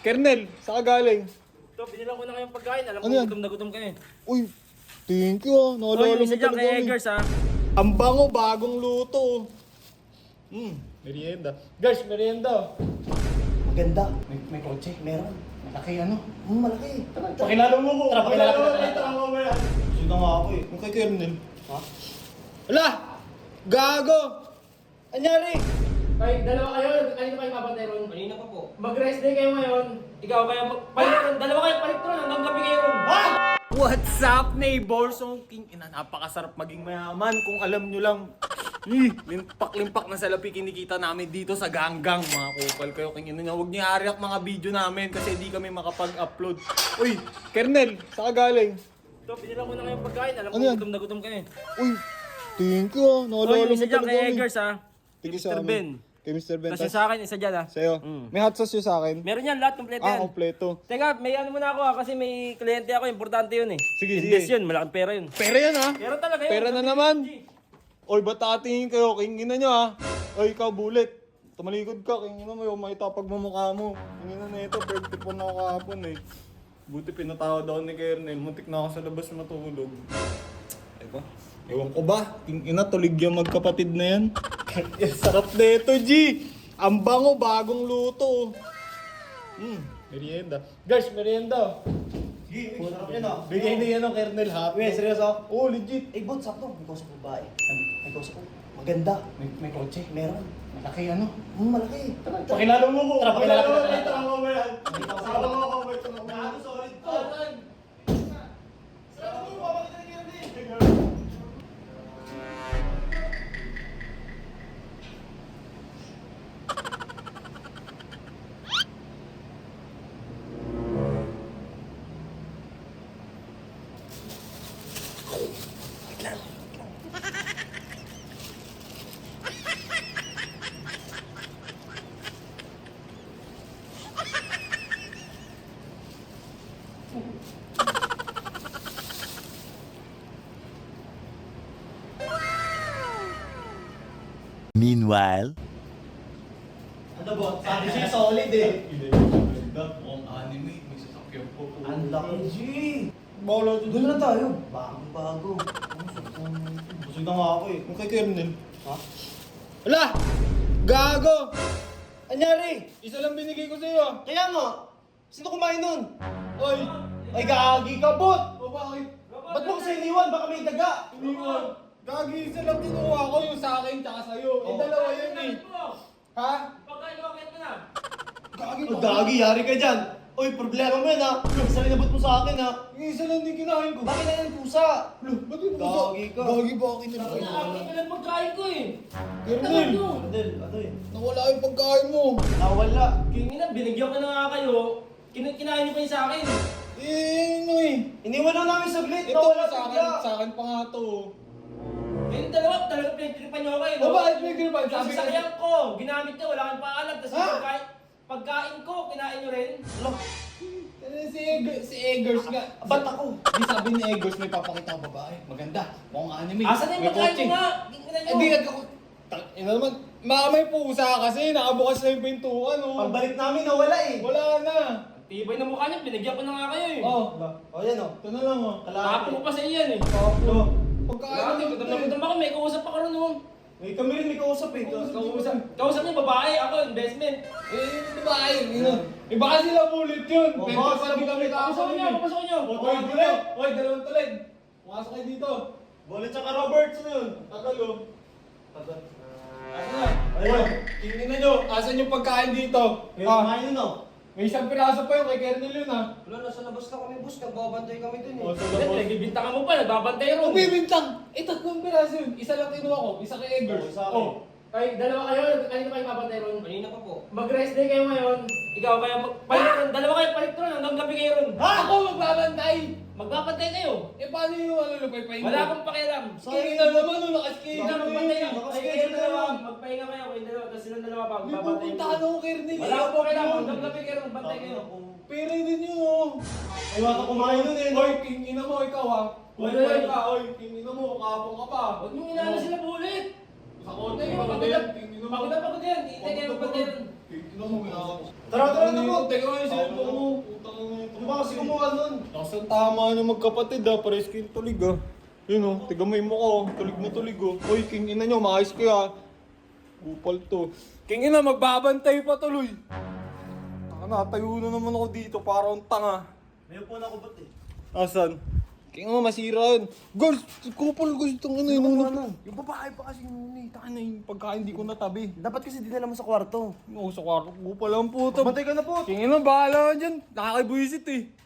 Kernel, saan ka galing? Ito, binilang ko na kayong pagkain. Alam Ano ko, yan? gutom na gutom kayo. Uy, thank you ah. Hoy, Naalala yung mo isa dyan talaga kay kami. Eggers ha. Ang bango, bagong luto. Merienda. Guys, merienda. Maganda. May kotse. Meron. Malaki ano? Malaki. Tara, Pakilala mo ko. Tara, pakilala ko. Tara, mamaya. Sino nga ako eh. Yung kay Kernel. Ha? Ala! Gago! Anyari? Ay, dalawa kayo. Kanina kayo mabantay ron. Kanina pa po. Mag-rest day kayo ngayon. Ikaw kayo palit. Dalawa kayo palit ron. Hanggang gabi kayo ron. Ha? What's up, neighbors? So, king ina, napakasarap maging mayaman kung alam nyo lang. Limpak-limpak na salapi kinikita namin dito sa Ganggang. Mga kupal kayo, king ina nyo. Huwag niyo i-react mga video namin kasi di kami makapag-upload. Uy, Kernel, saan ka galing? Ito, binilang ko na kayong pagkain. Alam ko, Ano yan? gutom na gutom kayo. Uy, thank you ah. Hoy, Naalala yung mo isa dyan talaga kay kami. Eggers ha. Sige sa Mr. amin. Ben. Kay Mr. Ben. Kasi Tas sa akin, isa dyan ha. sa'yo. May hot sauce yun sa akin. Meron yan, lahat kompleto yan. Kompleto. Teka, may ano muna ako ha, kasi may kliyente ako, importante yun eh. Sige, Invest sige. yun, malaking pera yun. Pera yan ah. Pera talaga yun. Pera na naman. Oy, ba't tatingin kayo? Kingin nyo ha. Oy, ikaw, Bullet. Tumalikod ka. Kingin mo yung maitapag mo mukha mo. Kingin na ito. Perfect po na ako kahapon eh. Buti pinatawad ako ni Kernel. Muntik na ako sa labas matulog. Diba? Ewan ko ba? Kingin na, tulig yung magkapatid na yan. Sarap na ito, G. Ang bango, bagong luto. Merienda. Guys, merienda. Sarap yan ah. Bigay na yan ng Kernel Happy. Weh, seryoso? Oo, legit. Eh, bot, sakto. May kausap babae. May kausap ko. Maganda. May kotse. Meron. Malaki ano? Malaki. Tara, Pakilala mo ko. Tara, pakilala ko. Tara, mamaya. Tara, Gago, solid to. Meanwhile, Ano bot? Sabi siya solid eh. Mukhang anime. May sasakyan po. Ang laki G. Bawala ito. Doon na tayo. Bago. Busog na nga ako eh. Yung kay Kernel. Ha? Ala! Gago! Anyari? Isa lang binigay ko sa'yo. Kaya nga. Sino kumain nun? Oy! Ay, gagi ka bot. O bakit? Ba't mo kasi iniwan? Baka may daga. Iniwan. Gagi, isa lang kinuha ko yung sa akin tsaka sa'yo. Eh, Oh. dalawa yun eh. Ha? Pagkain mo, akit mo na. Gagi Oh, gagi, yari ka dyan. Oy, problema mo yan ha. Isa rin nabot mo sa akin ha. Yung isa lang din kinain ko. Bakit na yan pusa? Loh, ba't yung Gagi ka. Gagi ba akin na Akit mo lang pagkain ko eh. Kernel, Adel, ano eh? nawala yung pagkain mo. Nawala. Kingin na, binigyan ko na nga kayo. Kinain niyo pa yun sa akin. Eh, ano eh. Iniwan lang namin saglit. Ito, Nawala sa akin pa nga to. Kayong dalawa, talaga pinagtripan niyo ako eh. O bakit pinagtripan? Yung Sabi sasakyan ko, ginamit niyo, wala kang paalam. Tapos Ha? pagkain ko, kinain niyo rin. Si Eggers nga. Ba't ako? Di sabi ni Eggers may papakita ang babae. Maganda. Mukhang anime. Asan na yung May pagkain kotse. ko nga? Tingnan niyo. Hindi ako. Ina naman. May pusa kasi. Nakabukas na yung pintuan. Oh. Pagbalik namin, nawala eh. Wala na. Tibay na mukha niyo, binigyan ko na nga kayo eh. Oh. O, yan o. Ito na lang oh. Tapo ko pa sa iyan eh. Oh. Pagkain Grabe, na gutom na gutom ako, may kausap pa ka rin oh. May kami rin may kausap eh. Kausap niyo babae, ako investment. Babae. Eh baka sila bulit yun. Oh, Pwede baka pa di kami Pasok niyo, pasok niyo. Oy, tulig. Oy, dalawang tulig. Pumasok kayo dito. Bolit tsaka Roberts na yun. Tagal oh. Tagal. Asan na? Ayun. Tingnan nyo. Asan yung pagkain dito? May kumain nun o. May isang piraso pa yun kay Kernel yun ah. Wala, nasa labas na kami, boss. Nagbabantay kami dun Oh, eh. so Hindi, pinagbibintangan mo pa, nagbabantay ron. bintang! Eh, tatlong piraso yun. Isa lang kinuha ko. Isa kay Eggers. Oh, isa akin. Ay, dalawa kayo, kanina kayo babantay ron. Kanina pa po. Mag-rest day kayo ngayon. Ikaw kayo palit ron. Dalawa kayo palit ron hanggang gabi kayo ron. Ako magbabantay! Magbabantay kayo. Eh, paano yung ano, lupay-pahin Wala akong pakialam. King na naman, no, nakaskate Hindi na na magbantay na. Ay, Nakaschedule kayo dalawa. na. Magpahinga kayo, kayo dalawa. Tapos silang dalawa pa. May Magbabantay pupuntahan ako, Kernel. Wala akong pakialam. Hanggang gabi kayo ron. Bantay kayo. Pera din yun, oh. Ay, wala kumain nun eh. Oy, king ina mo, ikaw ah. Oy, Oy, ka, oy, king ina mo, kapong ka pa. Huwag mong inaano sila bulit. Sa kotse, Pagod na pagod yan. Hindi kayo magbantayan. Tara na po. Teka nga yung cellphone mo. Putang ina ito. Ano ba kasi kumuha nun? Nasaan tama nyo magkapatid ha, pares kayong tulig ha. Yun o, tiga mo yung mukha oh, tulig na tulig oh. Uy, king ina nyo, maayos kayo ha. Upal to. King ina, magbabantay pa tuloy. Taka na, tayo na naman ako dito, parang tanga. May upo na ako ba't eh? Asan? King ina, masira yun. Girls, kupal gusto ng ina yun. Yung babae pa kasi yun eh. Taka na yung pagkain di ko natabi. Dapat kasi dinala mo sa kwarto. Oo, sa kwarto, kupal ang puto. Bantay ka na po. King ina, bahala ka dyan. Nakakibwisit eh.